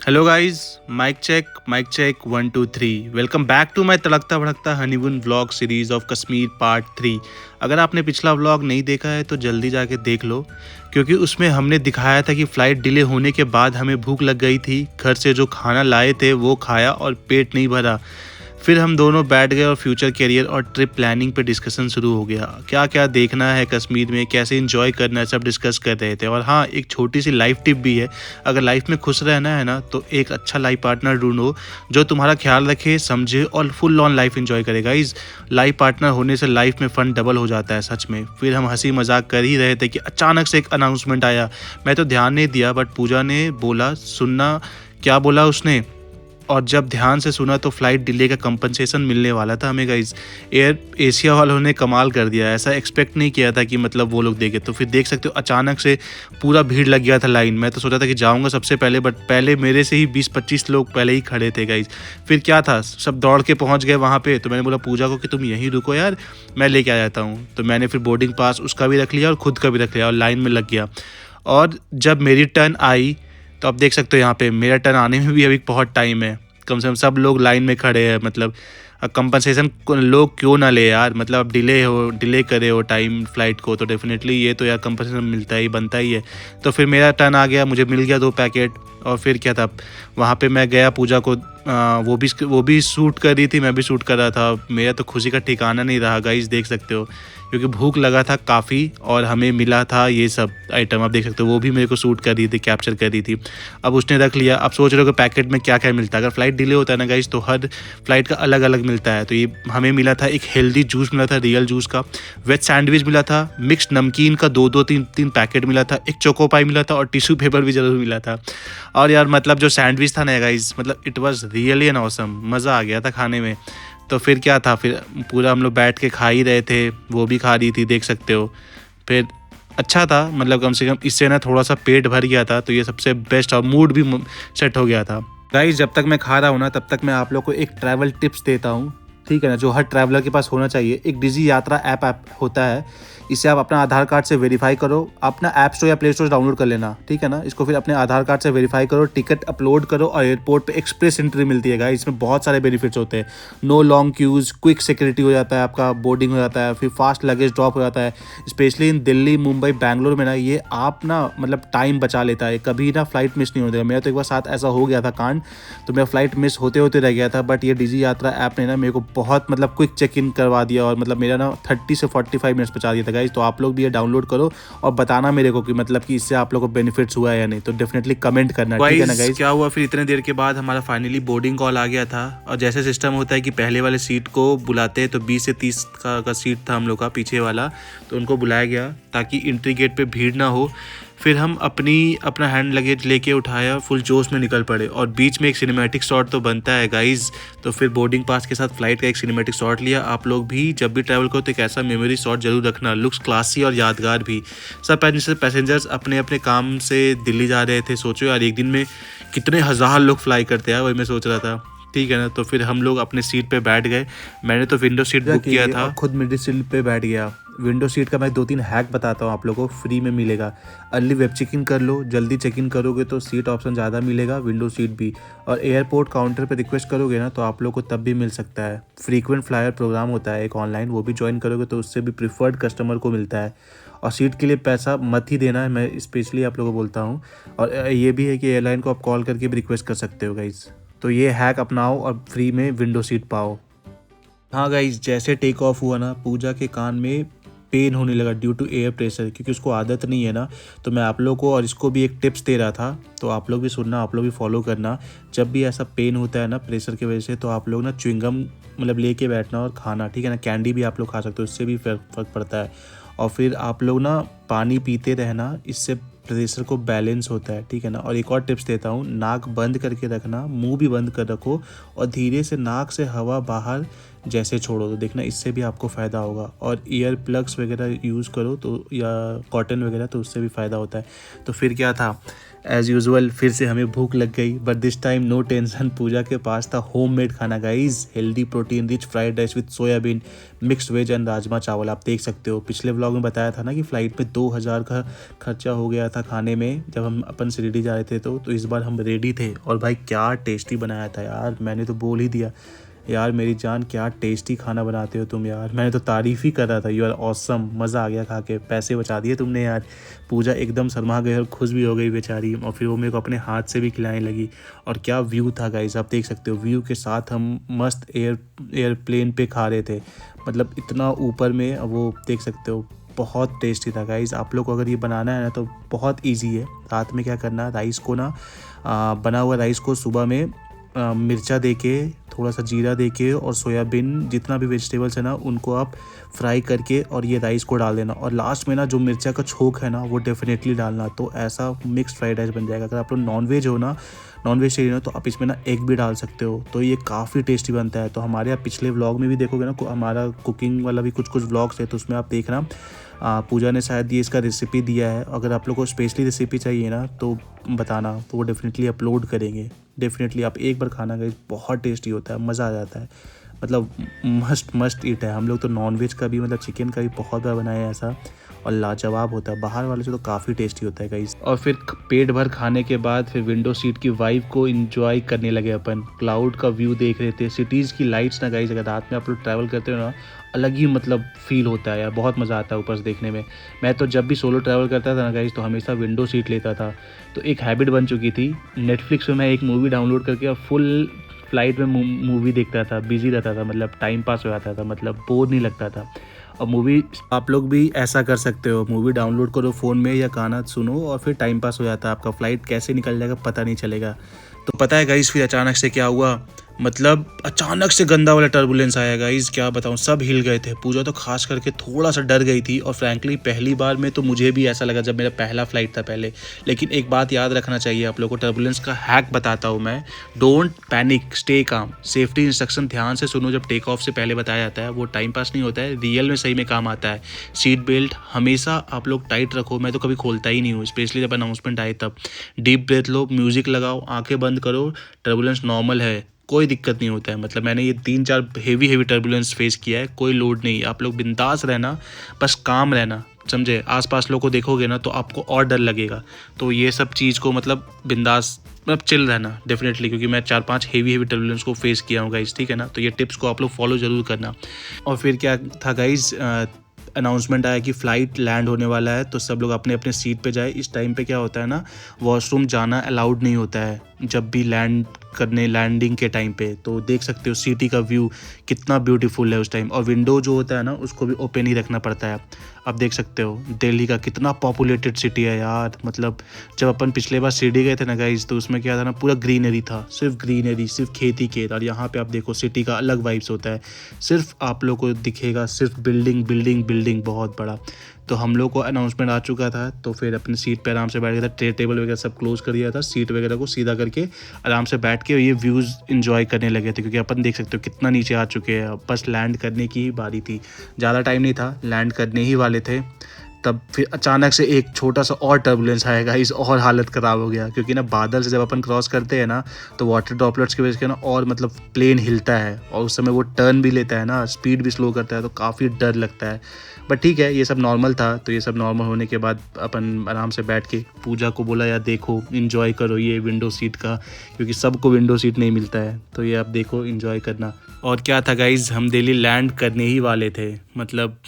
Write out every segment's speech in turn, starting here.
Hello guys, mike check 1 2 3। Welcome back to my तड़कता भड़कता honeymoon vlog series of Kashmir part 3। अगर आपने पिछला व्लॉग नहीं देखा है तो जल्दी जाके देख लो, क्योंकि उसमें हमने दिखाया था कि फ़्लाइट डिले होने के बाद हमें भूख लग गई थी। घर से जो खाना लाए थे वो खाया और पेट नहीं भरा। फिर हम दोनों बैठ गए और फ्यूचर करियर और ट्रिप प्लानिंग पे डिस्कशन शुरू हो गया। क्या क्या देखना है कश्मीर में, कैसे एंजॉय करना है, सब डिस्कस कर रहे थे। और हाँ, एक छोटी सी लाइफ टिप भी है। अगर लाइफ में खुश रहना है ना तो एक अच्छा लाइफ पार्टनर ढूंढो जो तुम्हारा ख्याल रखे, समझे और फुल ऑन लाइफ एंजॉय करेगा। इस लाइफ पार्टनर होने से लाइफ में फ़न डबल हो जाता है सच में। फिर हम हंसी मजाक कर ही रहे थे कि अचानक से एक अनाउंसमेंट आया। मैं तो ध्यान नहीं दिया, बट पूजा ने बोला, सुनना क्या बोला उसने। और जब ध्यान से सुना तो फ्लाइट डिले का कंपनसेशन मिलने वाला था हमें गाइस। एयर एशिया वालों ने कमाल कर दिया। ऐसा एक्सपेक्ट नहीं किया था कि मतलब वो लोग देंगे। तो फिर देख सकते हो अचानक से पूरा भीड़ लग गया था लाइन। मैं तो सोचा था कि जाऊंगा सबसे पहले, बट पहले मेरे से ही 20-25 लोग पहले ही खड़े थे गाइस। फिर क्या था, सब दौड़ के पहुंच गए वहाँ पे। तो मैंने बोला पूजा को कि तुम यहीं रुको यार, मैं लेके आ जाता हूँ। तो मैंने फिर बोर्डिंग पास उसका भी रख लिया और खुद का भी रख लिया और लाइन में लग गया। और जब मेरी टर्न आई तो अब देख सकते हो यहाँ पे मेरा टर्न आने में भी अभी बहुत टाइम है। कम से कम सब लोग लाइन में खड़े हैं। मतलब कंपनसेशन लोग क्यों ना ले यार, मतलब अब डिले करे हो टाइम फ्लाइट को तो डेफिनेटली ये तो यार कंपनसेशन मिलता ही बनता ही है। तो फिर मेरा टर्न आ गया, मुझे मिल गया 2 पैकेट। और फिर क्या था, वहाँ पे मैं गया पूजा को, वो भी शूट कर रही थी, मैं भी शूट कर रहा था। मेरा तो खुशी का ठिकाना नहीं रहा गाइस, देख सकते हो, क्योंकि भूख लगा था काफ़ी और हमें मिला था ये सब आइटम। आप देख सकते हो वो भी मेरे को शूट कर रही थी, कैप्चर कर रही थी। अब उसने रख लिया। अब सोच रहे हो कि पैकेट में क्या क्या मिलता है। अगर फ्लाइट डिले होता है ना गाइस तो हर फ्लाइट का अलग अलग मिलता है। तो ये हमें मिला था, एक हेल्दी जूस मिला था, रियल जूस का। वेज सैंडविच मिला था, मिक्स नमकीन का 2-2 3-3 पैकेट मिला था, एक चोको पाई मिला था और टिश्यू पेपर भी ज़रूर मिला था। और यार मतलब जो सैंडविच था ना गाइस, मतलब it was really an awesome, मज़ा आ गया था खाने में। तो फिर क्या था, फिर पूरा हम लोग बैठ के खा ही रहे थे, वो भी खा रही थी, देख सकते हो। फिर अच्छा था, मतलब कम से कम इससे ना थोड़ा सा पेट भर गया था, तो ये सबसे बेस्ट और मूड भी सेट हो गया था। गाइस जब तक मैं खा रहा हूँ ना तब तक मैं आप लोग को एक ट्रैवल टिप्स देता हूँ, ठीक है ना, जो हर ट्रैवलर के पास होना चाहिए। एक डिजी यात्रा ऐप होता है, इससे आप अपना आधार कार्ड से वेरीफाई करो। अपना ऐप स्टोर या प्ले स्टोर से डाउनलोड कर लेना, ठीक है ना। इसको फिर अपने आधार कार्ड से वेरीफाई करो, टिकट अपलोड करो और एयरपोर्ट पे एक्सप्रेस एंट्री मिलती है गाइस। इसमें बहुत सारे बेनिफिट्स होते हैं। No long queues, quick security हो जाता है, आपका बोर्डिंग हो जाता है, फिर फास्ट लगेज ड्रॉप हो जाता है। स्पेशली इन दिल्ली, मुंबई, बैंगलोर में ना ये आप ना मतलब टाइम बचा लेता है। कभी ना फ्लाइट मिस नहीं होता है। मेरा तो एक बार साथ ऐसा हो गया था कांड, तो मेरा फ्लाइट मिस होते होते रह गया था। बट ये डिजी यात्रा ऐप ने ना मेरे को बहुत मतलब क्विक चेक इन करवा दिया और मतलब मेरा ना 30 से 45 मिनट्स बचा दिया था गाइस। तो आप लोग भी ये डाउनलोड करो और बताना मेरे को कि मतलब कि इससे आप लोगों को बेनिफिट्स हुआ है या नहीं। तो डेफिनेटली कमेंट करना, ठीक है ना गाइस। क्या हुआ फिर इतने देर के बाद हमारा फाइनली बोर्डिंग कॉल आ गया था। और जैसे सिस्टम होता है कि पहले वाले सीट को बुलाते हैं, तो 20 से 30 का सीट था हम लोग का पीछे वाला, तो उनको बुलाया गया ताकि एंट्री गेट पे भीड़ ना हो। फिर हम अपना हैंड लगेज लेके उठाया, फुल जोश में निकल पड़े। और बीच में एक सिनेमैटिक शॉट तो बनता है गाइज, तो फिर बोर्डिंग पास के साथ फ्लाइट का एक सिनेमैटिक शॉट लिया। आप लोग भी जब भी ट्रैवल करो तो एक ऐसा मेमोरी शॉट जरूर रखना, लुक्स क्लासी और यादगार भी। सब पैसेंजर्स अपने अपने काम से दिल्ली जा रहे थे। सोचो यार एक दिन में कितने हज़ार लोग फ्लाई करते हैं, वही मैं सोच रहा था, ठीक है ना। तो फिर हम लोग अपने सीट पे बैठ गए। मैंने तो विंडो सीट बुक किया था, खुद मिडिल सीट पे बैठ गया। विंडो सीट का मैं 2-3 हैक बताता हूँ आप लोगों को, फ्री में मिलेगा। अर्ली वेब चेक इन कर लो, जल्दी चेक इन करोगे तो सीट ऑप्शन ज़्यादा मिलेगा, विंडो सीट भी। और एयरपोर्ट काउंटर पे रिक्वेस्ट करोगे ना तो आप लोग को तब भी मिल सकता है। फ्रीक्वेंट फ्लायर प्रोग्राम होता है एक ऑनलाइन, वो भी ज्वाइन करोगे तो उससे भी प्रिफर्ड कस्टमर को मिलता है। और सीट के लिए पैसा मत ही देना है, मैं स्पेशली आप लोगों को बोलता हूँ। और ये भी है कि एयरलाइन को आप कॉल करके भी रिक्वेस्ट कर सकते हो गाइस। तो ये हैक अपनाओ और फ्री में विंडो सीट पाओ। हाँ गाइस, जैसे टेक ऑफ हुआ ना, पूजा के कान में पेन होने लगा ड्यू टू एयर प्रेशर, क्योंकि उसको आदत नहीं है ना। तो मैं आप लोग को और इसको भी एक टिप्स दे रहा था, तो आप लोग भी सुनना, आप लोग भी फॉलो करना। जब भी ऐसा पेन होता है ना प्रेशर की वजह से, तो आप लोग ना च्युइंगम मतलब लेके बैठना और खाना, ठीक है ना। कैंडी भी आप लोग खा सकते हो, उससे भी फ़र्क पड़ता है। और फिर आप लोग ना पानी पीते रहना, इससे प्रेशर को बैलेंस होता है, ठीक है ना। और एक और टिप्स देता हूँ, नाक बंद करके रखना, मुंह भी बंद कर रखो और धीरे से नाक से हवा बाहर जैसे छोड़ो, तो देखना इससे भी आपको फ़ायदा होगा। और ईयर प्लग्स वगैरह यूज़ करो तो, या कॉटन वगैरह, तो उससे भी फ़ायदा होता है। तो फिर क्या था, एज़ यूजुअल फिर से हमें भूख लग गई, but this time no tension, Pooja के पास था होममेड खाना guys, healthy protein rich fried rice with soybean, mixed veg and rajma chawal. आप देख सकते हो, पिछले व्लॉग में बताया था ना कि फ़्लाइट में 2000 का खर्चा हो गया था खाने में, जब हम अपन शिरडी जा रहे थे। तो इस बार हम रेडी थे, और भाई क्या टेस्टी बनाया था यार, मैंने तो बोल ही दिया यार मेरी जान, क्या टेस्टी खाना बनाते हो तुम यार, मैंने तो तारीफ़ ही कर रहा था। यू आर ऑसम, मज़ा आ गया खा के, पैसे बचा दिए तुमने यार। पूजा एकदम शर्मा गई और खुश भी हो गई बेचारी, और फिर वो मेरे को अपने हाथ से भी खिलाने लगी। और क्या व्यू था गाइस, आप देख सकते हो, व्यू के साथ हम मस्त एयरप्लेन पे खा रहे थे, मतलब इतना ऊपर में, वो देख सकते हो, बहुत टेस्टी था गाइस। आप लोग को अगर ये बनाना है ना तो बहुत ईजी है। रात में क्या करना है, राइस को ना बना हुआ राइस को सुबह में मिर्चा देके, थोड़ा सा जीरा देके, और सोयाबीन जितना भी वेजिटेबल्स है ना उनको आप फ्राई करके और ये राइस को डाल देना, और लास्ट में ना जो मिर्चा का छोंक है ना वो डेफिनेटली डालना। तो ऐसा मिक्स फ्राइड राइस बन जाएगा। अगर आप लोग नॉन वेज हो ना, नॉन वेजिटेरियन हो, तो आप इसमें ना एग भी डाल सकते हो, तो ये काफ़ी टेस्टी बनता है। तो हमारे आप पिछले व्लॉग में भी देखोगे ना, हमारा कुकिंग वाला भी कुछ व्लॉग्स है, तो उसमें आप देखना पूजा ने शायद ये इसका रेसिपी दिया है। अगर आप लोग को स्पेशली रेसिपी चाहिए ना तो बताना, तो वो डेफिनेटली अपलोड करेंगे। डेफिनेटली आप एक बार खाना गाइस, बहुत टेस्टी होता है, मज़ा आ जाता है, मतलब मस्ट ईट है। हम लोग तो नॉन वेज का भी, मतलब चिकन का भी बहुत बार बनाया है ऐसा, और लाजवाब होता है। बाहर वाले से तो काफ़ी टेस्टी होता है गाइस। और फिर पेट भर खाने के बाद फिर विंडो सीट की वाइब को एंजॉय करने लगे अपन, क्लाउड का व्यू देख रहे थे, सिटीज़ की लाइट्स ना गाइस, अगर रात में आप लोग ट्रैवल करते हो ना, अलग ही मतलब फील होता है यार, बहुत मज़ा आता है ऊपर से देखने में। मैं तो जब भी सोलो ट्रैवल करता था ना गाइस, तो हमेशा विंडो सीट लेता था। तो एक हैबिट बन चुकी थी, नेटफ्लिक्स में मैं एक मूवी डाउनलोड करके और फुल फ्लाइट में मूवी देखता था, बिजी रहता था, मतलब टाइम पास हो जाता था, मतलब बोर नहीं लगता था। और मूवी आप लोग भी ऐसा कर सकते हो, मूवी डाउनलोड करो फ़ोन में या गाना सुनो, और फिर टाइम पास हो जाता है आपका, फ़्लाइट कैसे निकल जाएगा पता नहीं चलेगा। तो पता है गाइस फिर अचानक से क्या हुआ, मतलब अचानक से गंदा वाला टर्बुलेंस आया गाइस, क्या बताऊं, सब हिल गए थे। पूजा तो खास करके थोड़ा सा डर गई थी, और फ्रैंकली पहली बार में तो मुझे भी ऐसा लगा जब मेरा पहला फ्लाइट था पहले। लेकिन एक बात याद रखना चाहिए आप लोगों को, टर्बुलेंस का हैक बताता हूँ मैं, don't panic, stay calm, safety instruction ध्यान से सुनो, जब टेक ऑफ से पहले बताया जाता है, वो टाइम पास नहीं होता है, रियल में सही में काम आता है। सीट बेल्ट हमेशा आप लोग टाइट रखो, मैं तो कभी खोलता ही नहीं हूँ, स्पेशली जब अनाउंसमेंट आए तब। डीप ब्रेथ लो, म्यूजिक लगाओ, आंखें बंद करो, टर्बुलेंस नॉर्मल है, कोई दिक्कत नहीं होता है। मतलब मैंने ये 3-4 हेवी टर्बुलेंस फेस किया है, कोई लोड नहीं, आप लोग बिंदास रहना, बस काम रहना, समझे। आसपास लोगों को देखोगे ना तो आपको और डर लगेगा। तो ये सब चीज़ को मतलब बिंदास, मतलब चिल रहना डेफिनेटली, क्योंकि मैं 4-5 हेवी टर्बुलेंस को फेस किया हूँ गाइज, ठीक है ना। तो ये टिप्स को आप लोग फॉलो ज़रूर करना। और फिर क्या था गाइज, अनाउंसमेंट आया कि फ़्लाइट लैंड होने वाला है, तो सब लोग अपने अपने सीट पे जाए। इस टाइम पे क्या होता है ना, वॉशरूम जाना अलाउड नहीं होता है जब भी लैंडिंग के टाइम पे। तो देख सकते हो सिटी का व्यू कितना ब्यूटीफुल है उस टाइम, और विंडो जो होता है ना उसको भी ओपन ही रखना पड़ता है। अब देख सकते हो दिल्ली का कितना पॉपुलेटेड सिटी है यार, मतलब जब अपन पिछले बार शिरडी गए थे ना गाइज, तो उसमें क्या था ना, पूरा ग्रीनरी था, सिर्फ ग्रीनरी, सिर्फ खेती खेत। और यहाँ पे आप देखो सिटी का अलग वाइब्स होता है, सिर्फ आप लोग को दिखेगा सिर्फ बिल्डिंग बिल्डिंग बिल्डिंग, बहुत बड़ा। तो हम लोग को अनाउंसमेंट आ चुका था, तो फिर अपनी सीट पे आराम से बैठ गया था, टेबल वगैरह सब क्लोज कर दिया था, सीट वगैरह को सीधा करके आराम से बैठ के ये व्यूज़ एंजॉय करने लगे थे। क्योंकि अपन देख सकते हो कितना नीचे आ चुके हैं, बस लैंड करने की ही बारी थी, ज़्यादा टाइम नहीं था, लैंड करने ही वाले थे। तब फिर अचानक से एक छोटा सा और टर्बुलेंस आएगा, इस और हालत ख़राब हो गया, क्योंकि ना बादल से जब अपन क्रॉस करते हैं ना, तो वाटर ड्रॉपलेट्स की वजह से ना और मतलब प्लेन हिलता है, और उस समय वो टर्न भी लेता है ना, स्पीड भी स्लो करता है, तो काफ़ी डर लगता है। बट ठीक है, ये सब नॉर्मल था। तो ये सब नॉर्मल होने के बाद अपन आराम से बैठ के पूजा को बोला, यार देखो इन्जॉय करो ये विंडो सीट का, क्योंकि सबको विंडो सीट नहीं मिलता है, तो ये आप देखो इन्जॉय करना। और क्या था गाइज, हम दिल्ली लैंड करने ही वाले थे, मतलब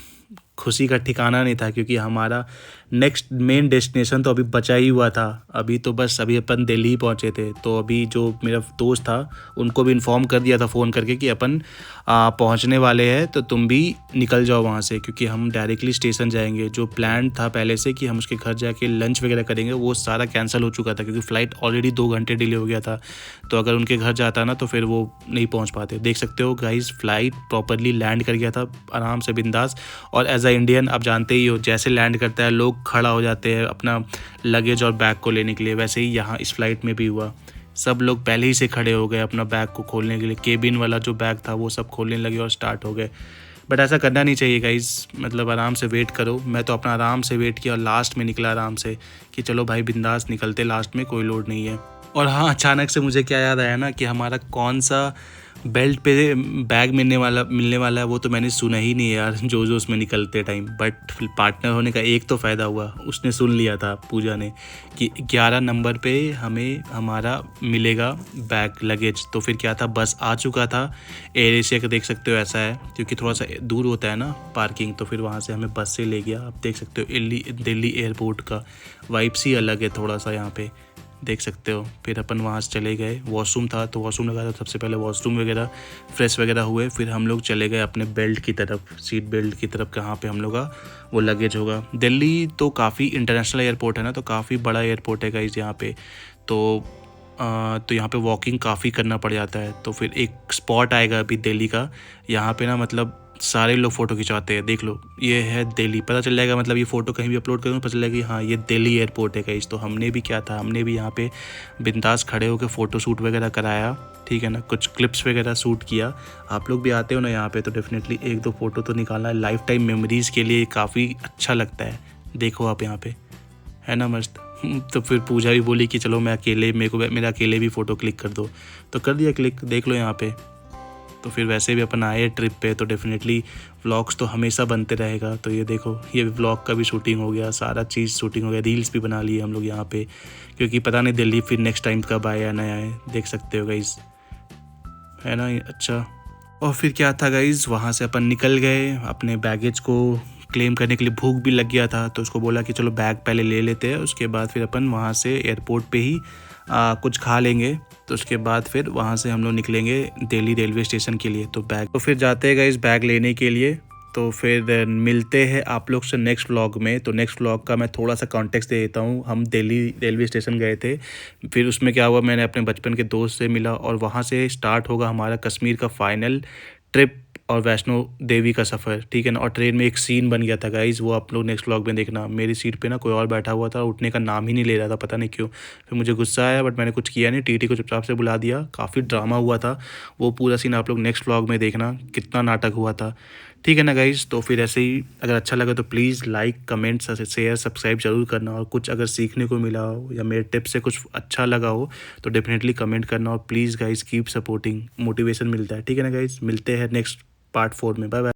खुशी का ठिकाना नहीं था, क्योंकि हमारा नेक्स्ट मेन डेस्टिनेशन तो अभी बचा ही हुआ था। अभी तो बस अभी अपन दिल्ली ही पहुंचे थे, तो अभी जो मेरा दोस्त था उनको भी इन्फॉर्म कर दिया था फ़ोन करके कि अपन पहुंचने वाले हैं, तो तुम भी निकल जाओ वहां से, क्योंकि हम डायरेक्टली स्टेशन जाएंगे। जो प्लान था पहले से कि हम उसके घर जाके लंच वगैरह करेंगे, वो सारा कैंसिल हो चुका था, क्योंकि फ़्लाइट ऑलरेडी 2 घंटे डिले हो गया था। तो अगर उनके घर जाता ना तो फिर वो नहीं पहुँच पाते। देख सकते हो गाइज, फ़्लाइट प्रॉपरली लैंड कर गया था आराम से बिंदास। और एज अ इंडियन आप जानते ही हो, जैसे लैंड करता है लोग खड़ा हो जाते हैं अपना लगेज और बैग को लेने के लिए, वैसे ही यहाँ इस फ्लाइट में भी हुआ। सब लोग पहले ही से खड़े हो गए अपना बैग को खोलने के लिए। केबिन वाला जो बैग था वो सब खोलने लगे और स्टार्ट हो गए। बट ऐसा करना नहीं चाहिए गाइस, मतलब आराम से वेट करो। मैं तो अपना आराम से वेट किया और लास्ट में निकला आराम से कि चलो भाई बिंदास निकलते, लास्ट में कोई लोड नहीं है। और हाँ, अचानक से मुझे क्या याद आया ना कि हमारा कौन सा बेल्ट पे बैग मिलने वाला है वो तो मैंने सुना ही नहीं यार, जो उसमें निकलते टाइम। बट पार्टनर होने का एक तो फ़ायदा हुआ, उसने सुन लिया था पूजा ने कि 11 नंबर पे हमें हमारा मिलेगा बैग लगेज। तो फिर क्या था, बस आ चुका था। एयर एशिया का देख सकते हो ऐसा है, क्योंकि थोड़ा सा दूर होता है ना पार्किंग, तो फिर वहाँ से हमें बस से ले गया। आप देख सकते हो दिल्ली एयरपोर्ट का वाइब्स ही अलग है थोड़ा सा, यहाँ पे देख सकते हो। फिर अपन वहाँ से चले गए, वॉशरूम था तो वॉशरूम लगा था, सबसे पहले वॉशरूम वगैरह फ्रेश वगैरह हुए। फिर हम लोग चले गए अपने बेल्ट की तरफ, सीट बेल्ट की तरफ, कहाँ पे हम लोग का वो लगेज होगा। दिल्ली तो काफ़ी इंटरनेशनल एयरपोर्ट है ना, तो काफ़ी बड़ा एयरपोर्ट है गाइस यहाँ पे। तो यहाँ पे वॉकिंग काफ़ी करना पड़ जाता है। तो फिर एक स्पॉट आएगा अभी दिल्ली का, यहाँ पे ना मतलब सारे लोग फ़ोटो खिंचवाते हैं। देख लो, ये है दिल्ली, पता चल जाएगा, मतलब ये फ़ोटो कहीं भी अपलोड करूँगा पता चल जाएगा कि हाँ ये दिल्ली एयरपोर्ट है गाइस। तो हमने भी क्या था, हमने भी यहाँ पे बिंदास खड़े होकर फ़ोटोशूट वगैरह कराया, ठीक है ना, कुछ क्लिप्स वगैरह शूट किया। आप लोग भी आते हो ना यहाँ पे तो डेफिनेटली एक दो फ़ोटो तो निकालना है, लाइफ टाइम मेमोरीज़ के लिए काफ़ी अच्छा लगता है। देखो आप यहाँ पे, है ना मस्त। तो फिर पूजा भी बोली कि चलो मेरा अकेले भी फ़ोटो क्लिक कर दो, तो कर दिया क्लिक, देख लो यहाँ पे। तो फिर वैसे भी अपन आए ट्रिप पे तो डेफिनेटली व्लॉग्स तो हमेशा बनते रहेगा। तो ये देखो, ये व्लॉग का भी शूटिंग हो गया, सारा चीज़ शूटिंग हो गया, रील्स भी बना लिए हम लोग यहाँ पे, क्योंकि पता नहीं दिल्ली फिर नेक्स्ट टाइम कब आए या नहीं आए। देख सकते हो गाइस, है ना। अच्छा, और फिर क्या था गाइस, वहाँ से अपन निकल गए अपने बैगेज को क्लेम करने के लिए। भूख भी लग गया था तो उसको बोला कि चलो बैग पहले ले लेते हैं, उसके बाद फिर अपन वहाँ से एयरपोर्ट पे ही कुछ खा लेंगे। तो उसके बाद फिर वहाँ से हम लोग निकलेंगे दिल्ली रेलवे स्टेशन के लिए। तो फिर जाते हैं गाइस बैग लेने के लिए। तो फिर मिलते हैं आप लोग से नेक्स्ट व्लॉग में। तो नेक्स्ट व्लॉग का मैं थोड़ा सा कॉन्टेक्स्ट दे देता हूँ। हम दिल्ली रेलवे स्टेशन गए थे, फिर उसमें क्या हुआ, मैंने अपने बचपन के दोस्त से मिला और वहाँ से स्टार्ट होगा हमारा कश्मीर का फाइनल ट्रिप और वैष्णो देवी का सफ़र, ठीक है ना। और ट्रेन में एक सीन बन गया था गाइज़, वो आप लोग नेक्स्ट व्लॉग में देखना। मेरी सीट पे ना कोई और बैठा हुआ था, उठने का नाम ही नहीं ले रहा था, पता नहीं क्यों। फिर मुझे गुस्सा आया बट मैंने कुछ किया नहीं, टीटी को चुपचाप से बुला दिया। काफ़ी ड्रामा हुआ था, वो पूरा सीन आप लोग नेक्स्ट व्लॉग में देखना, कितना नाटक हुआ था, ठीक है ना गाइज़। तो फिर ऐसे ही अगर अच्छा लगा तो please like comment share subscribe जरूर करना। और कुछ अगर सीखने को मिला हो या मेरे टिप्स से कुछ अच्छा लगा हो तो डेफिनेटली कमेंट करना। और please guys keep supporting, motivation मिलता है, ठीक है ना गाइज़। मिलते हैं नेक्स्ट पार्ट 4 में। Bye bye.